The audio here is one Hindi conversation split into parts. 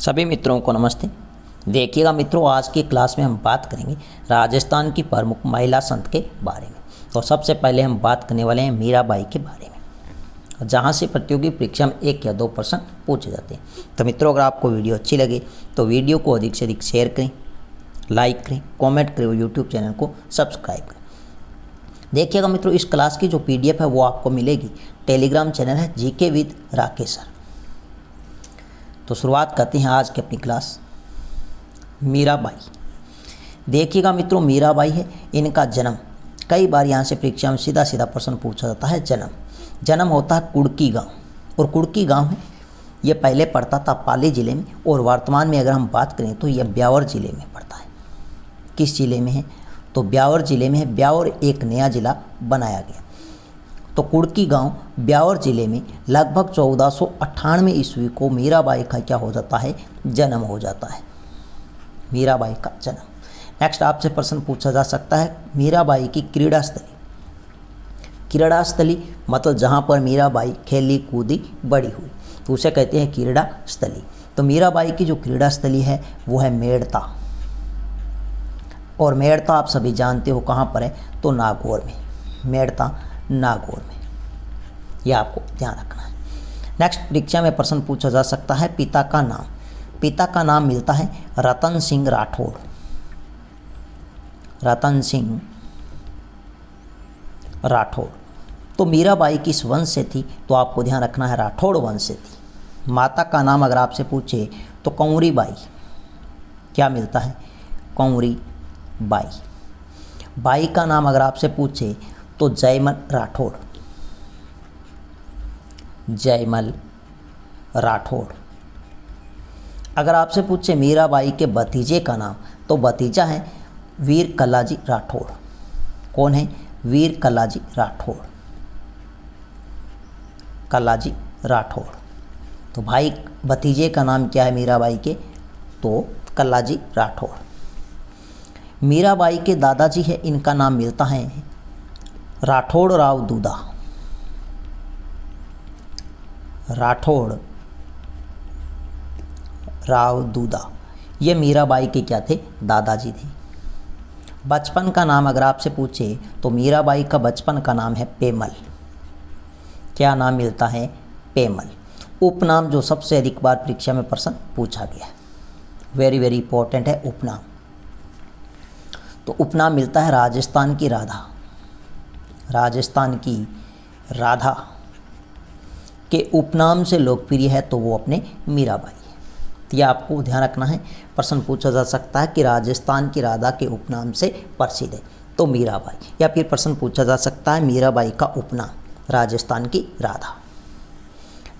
सभी मित्रों को नमस्ते। देखिएगा मित्रों, आज की क्लास में हम बात करेंगे राजस्थान की प्रमुख महिला संत के बारे में। तो सबसे पहले हम बात करने वाले हैं मीराबाई के बारे में, जहां से प्रतियोगी परीक्षा में 1 या 2 प्रश्न पूछे जाते हैं। तो मित्रों, अगर आपको वीडियो अच्छी लगे तो वीडियो को अधिक से अधिक शेयर करें, लाइक करें, कॉमेंट करें और यूट्यूब चैनल को सब्सक्राइब करें। देखिएगा मित्रों, इस क्लास की जो PDF है वो आपको मिलेगी, टेलीग्राम चैनल है GK विद राकेश सर। तो शुरुआत करते हैं आज की अपनी क्लास। मीराबाई, देखिएगा मित्रों, मीराबाई है इनका जन्म, कई बार यहाँ से परीक्षा में सीधा सीधा प्रश्न पूछा जाता है। जन्म होता है कुड़की गांव, और कुड़की गांव है ये पहले पड़ता था पाली ज़िले में, और वर्तमान में अगर हम बात करें तो यह ब्यावर ज़िले में पड़ता है। किस ज़िले में है? तो ब्यावर ज़िले में है। ब्यावर एक नया ज़िला बनाया गया। तो कुड़की गांव ब्यावर ज़िले में लगभग 1498 ईस्वी को मीराबाई का क्या हो जाता है? जन्म हो जाता है। मीराबाई का जन्म। नेक्स्ट आपसे प्रश्न पूछा जा सकता है मीराबाई की क्रीड़ा स्थली। क्रीड़ा स्थली मतलब जहाँ पर मीराबाई खेली कूदी बड़ी हुई, तो उसे कहते हैं क्रीड़ा स्थली। तो मीराबाई की जो क्रीड़ा स्थली है वो है मेड़ता, और मेड़ता आप सभी जानते हो कहाँ पर है? तो नागौर में। मेड़ता नागौर में, यह आपको ध्यान रखना है। नेक्स्ट परीक्षा में प्रश्न पूछा जा सकता है पिता का नाम। पिता का नाम मिलता है रतन सिंह राठौड़। रतन सिंह राठौड़। तो मीराबाई किस वंश से थी? तो आपको ध्यान रखना है राठौड़ वंश से थी। माता का नाम अगर आपसे पूछे तो कंवरी बाई। क्या मिलता है? कंवरी बाई। बाई का नाम अगर आपसे पूछे तो जयमल राठौड़। जयमल राठौड़। अगर आपसे पूछे मीराबाई के भतीजे का नाम, तो भतीजा है वीर कलाजी राठौड़। कौन है? वीर कलाजी राठौड़। कलाजी राठौड़। तो भाई भतीजे का नाम क्या है मीराबाई के? तो कलाजी राठौड़। मीराबाई के दादाजी है, इनका नाम मिलता है राठौड़ राव दूधा। राठौड़ राव दूधा, ये मीराबाई के क्या थे? दादाजी थे। बचपन का नाम अगर आपसे पूछे तो मीराबाई का बचपन का नाम है पेमल। क्या नाम मिलता है? पेमल। उपनाम जो सबसे अधिक बार परीक्षा में प्रश्न पूछा गया है, वेरी वेरी इंपॉर्टेंट है उपनाम। तो उपनाम मिलता है राजस्थान की राधा। राजस्थान की राधा के उपनाम से लोकप्रिय है तो वो अपने मीराबाई है। तो यह आपको ध्यान रखना है, प्रश्न पूछा जा सकता है कि राजस्थान की राधा के उपनाम से प्रसिद्ध है तो मीराबाई, या फिर प्रश्न पूछा जा सकता है मीराबाई का उपनाम राजस्थान की राधा।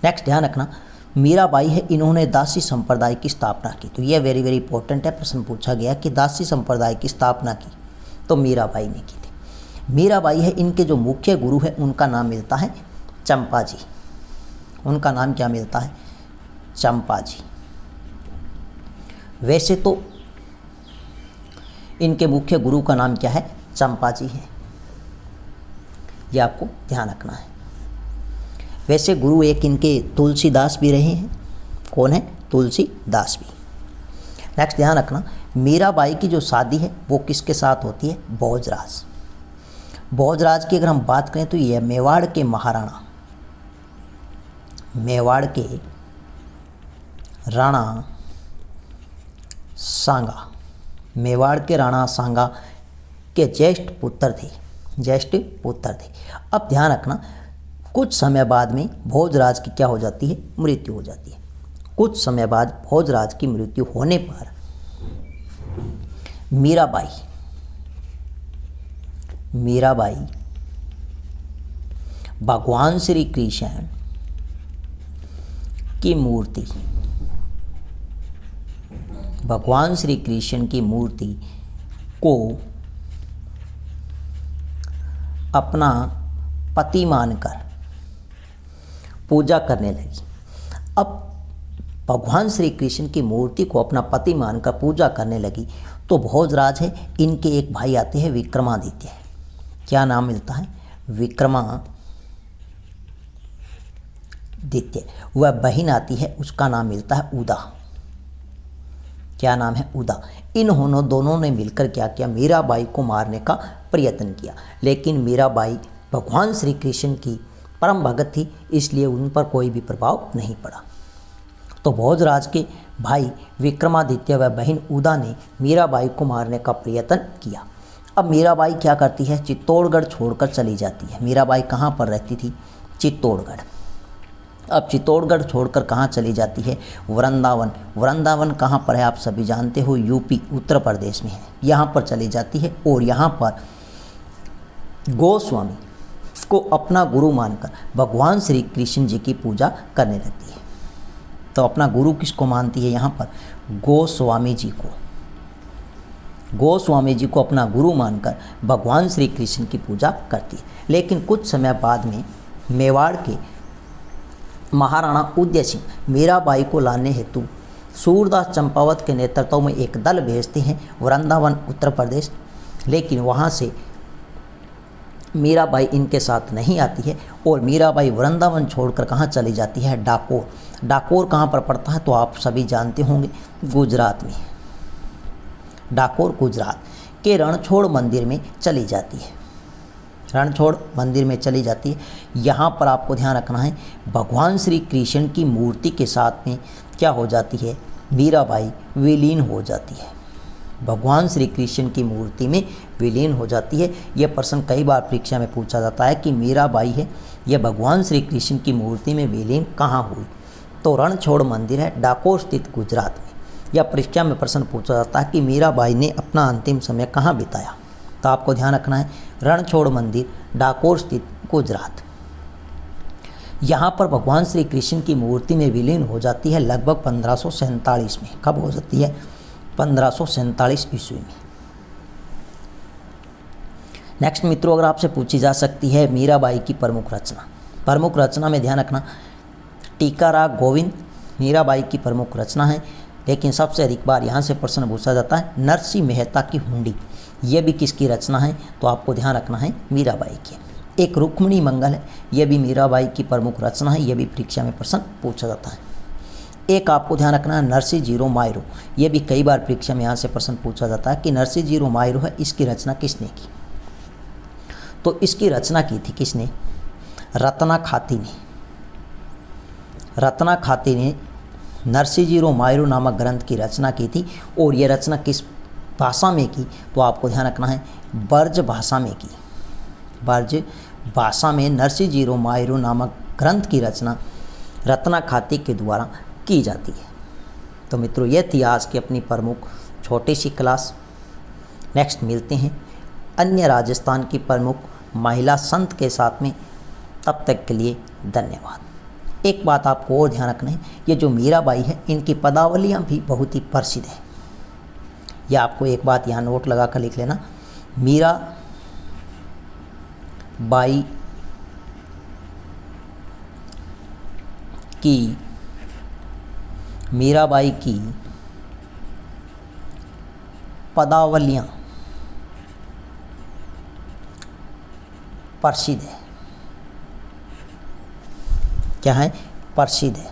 नेक्स्ट ध्यान रखना, मीराबाई है इन्होंने दासी संप्रदाय की स्थापना की। तो यह वेरी वेरी इंपॉर्टेंट है, प्रश्न पूछा गया कि दासी संप्रदाय की स्थापना की तो मीराबाई ने की थी। मीराबाई है इनके जो मुख्य गुरु है उनका नाम मिलता है चंपा जी। उनका नाम क्या मिलता है? चंपा जी। वैसे तो इनके मुख्य गुरु का नाम क्या है? चंपा जी है, यह आपको ध्यान रखना है। वैसे गुरु एक इनके तुलसीदास भी रहे हैं। कौन है? तुलसीदास भी। नेक्स्ट ध्यान रखना, मीराबाई की जो शादी है वो किसके साथ होती है? भोजराज। भोजराज की अगर हम बात करें तो यह मेवाड़ के महाराणा, मेवाड़ के राणा सांगा, मेवाड़ के राणा सांगा के ज्येष्ठ पुत्र थे। ज्येष्ठ पुत्र थे। अब ध्यान रखना, कुछ समय बाद में भोजराज की क्या हो जाती है? मृत्यु हो जाती है। कुछ समय बाद भोजराज की मृत्यु होने पर मीराबाई भगवान श्री कृष्ण की मूर्ति, भगवान श्री कृष्ण की मूर्ति को अपना पति मानकर पूजा करने लगी। अब भगवान श्री कृष्ण की मूर्ति को अपना पति मानकर पूजा करने लगी तो भोजराज है इनके एक भाई आते हैं विक्रमादित्य। क्या नाम मिलता है? विक्रमादित्य। वह बहन आती है, उसका नाम मिलता है उदा। क्या नाम है, उदा। इन्होंने दोनों ने मिलकर क्या किया, मीराबाई को मारने का प्रयत्न किया। लेकिन मीराबाई भगवान श्री कृष्ण की परम भगत थी, इसलिए उन पर कोई भी प्रभाव नहीं पड़ा। तो भोजराज के भाई विक्रमादित्य व बहन उदा ने मीराबाई को मारने का प्रयत्न किया। अब मीराबाई क्या करती है, चित्तौड़गढ़ छोड़कर चली जाती है। मीराबाई कहाँ पर रहती थी, चित्तौड़गढ़। अब चित्तौड़गढ़ छोड़कर कहाँ चली जाती है, वृंदावन। वृंदावन कहाँ पर है, आप सभी जानते हो, यूपी उत्तर प्रदेश में है। यहाँ पर चली जाती है और यहाँ पर गोस्वामी को अपना गुरु मानकर भगवान श्री कृष्ण जी की पूजा करने लगती है। तो अपना गुरु किसको मानती है, यहाँ पर गोस्वामी जी को। गोस्वामी जी को अपना गुरु मानकर भगवान श्री कृष्ण की पूजा करती है। लेकिन कुछ समय बाद में मेवाड़ के महाराणा उदय सिंह मीराबाई को लाने हेतु सूरदास चंपावत के नेतृत्व में एक दल भेजते हैं वृंदावन उत्तर प्रदेश। लेकिन वहाँ से मीराबाई इनके साथ नहीं आती है और मीराबाई वृंदावन छोड़कर कहाँ चली जाती है, डाकोर। डाकोर कहाँ पर पड़ता है, तो आप सभी जानते होंगे, गुजरात में। डाकोर गुजरात के रणछोड़ मंदिर में चली जाती है। रणछोड़ मंदिर में चली जाती है। यहाँ पर आपको ध्यान रखना है, भगवान श्री कृष्ण की मूर्ति के साथ में क्या हो जाती है, मीराबाई विलीन हो जाती है। भगवान श्री कृष्ण की मूर्ति में विलीन हो जाती है। यह प्रश्न कई बार परीक्षा में पूछा जाता है कि मीराबाई है यह भगवान श्री कृष्ण की मूर्ति में विलीन कहाँ हुई। तो रणछोड़ मंदिर है डाकोर स्थित गुजरात में। यह परीक्षा में प्रश्न पूछा जाता है कि मीराबाई ने अपना अंतिम समय कहाँ बिताया। तो आपको ध्यान रखना है, रणछोड़ मंदिर डाकोर स्थित गुजरात। यहाँ पर भगवान श्री कृष्ण की मूर्ति में विलीन हो जाती है लगभग 1547 में। कब हो जाती है, 1547 ईस्वी में। नेक्स्ट मित्रों, अगर आपसे पूछी जा सकती है मीराबाई की प्रमुख रचना। प्रमुख रचना में ध्यान रखना, टीका राग गोविंद मीराबाई की प्रमुख रचना है। लेकिन सबसे अधिक बार यहाँ से प्रश्न पूछा जाता है नरसिंह मेहता की हुंडी, यह भी किसकी रचना है, तो आपको ध्यान रखना है मीराबाई की। एक रुक्मिणी मंगल है, यह भी मीराबाई की प्रमुख रचना है, यह भी परीक्षा में प्रश्न पूछा जाता है। एक आपको ध्यान रखना है नरसिंह जीरो मायरो, यह भी कई बार परीक्षा में यहाँ से प्रश्न पूछा जाता है कि नरसिंह जीरो मायरो है, इसकी रचना किसने की। तो इसकी रचना की थी किसने, रत्ना खाती ने। रत्ना खाती ने नरसिंह जीरो मायरो नामक ग्रंथ की रचना की थी। और यह रचना किस भाषा में की, तो आपको ध्यान रखना है ब्रज भाषा में की। ब्रज भाषा में नरसिंह जीरो मायरो नामक ग्रंथ की रचना रत्ना खाती के द्वारा की जाती है। तो मित्रों, यह थी आज की अपनी प्रमुख छोटी सी क्लास। नेक्स्ट मिलते हैं अन्य राजस्थान की प्रमुख महिला संत के साथ में। तब तक के लिए धन्यवाद। एक बात आपको और ध्यान रखना है, ये जो मीराबाई है इनकी पदावलियाँ भी बहुत ही प्रसिद्ध है। यह आपको एक बात यहाँ नोट लगा कर लिख लेना, मीराबाई की पदावलियाँ प्रसिद्ध है। क्या है, प्रसिद्ध है।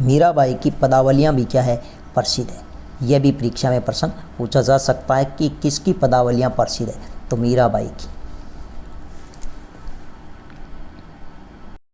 मीराबाई की पदावलियाँ भी क्या है, प्रसिद्ध है। यह भी परीक्षा में प्रश्न पूछा जा सकता है कि किसकी पदावलियाँ प्रसिद्ध है, तो मीराबाई की।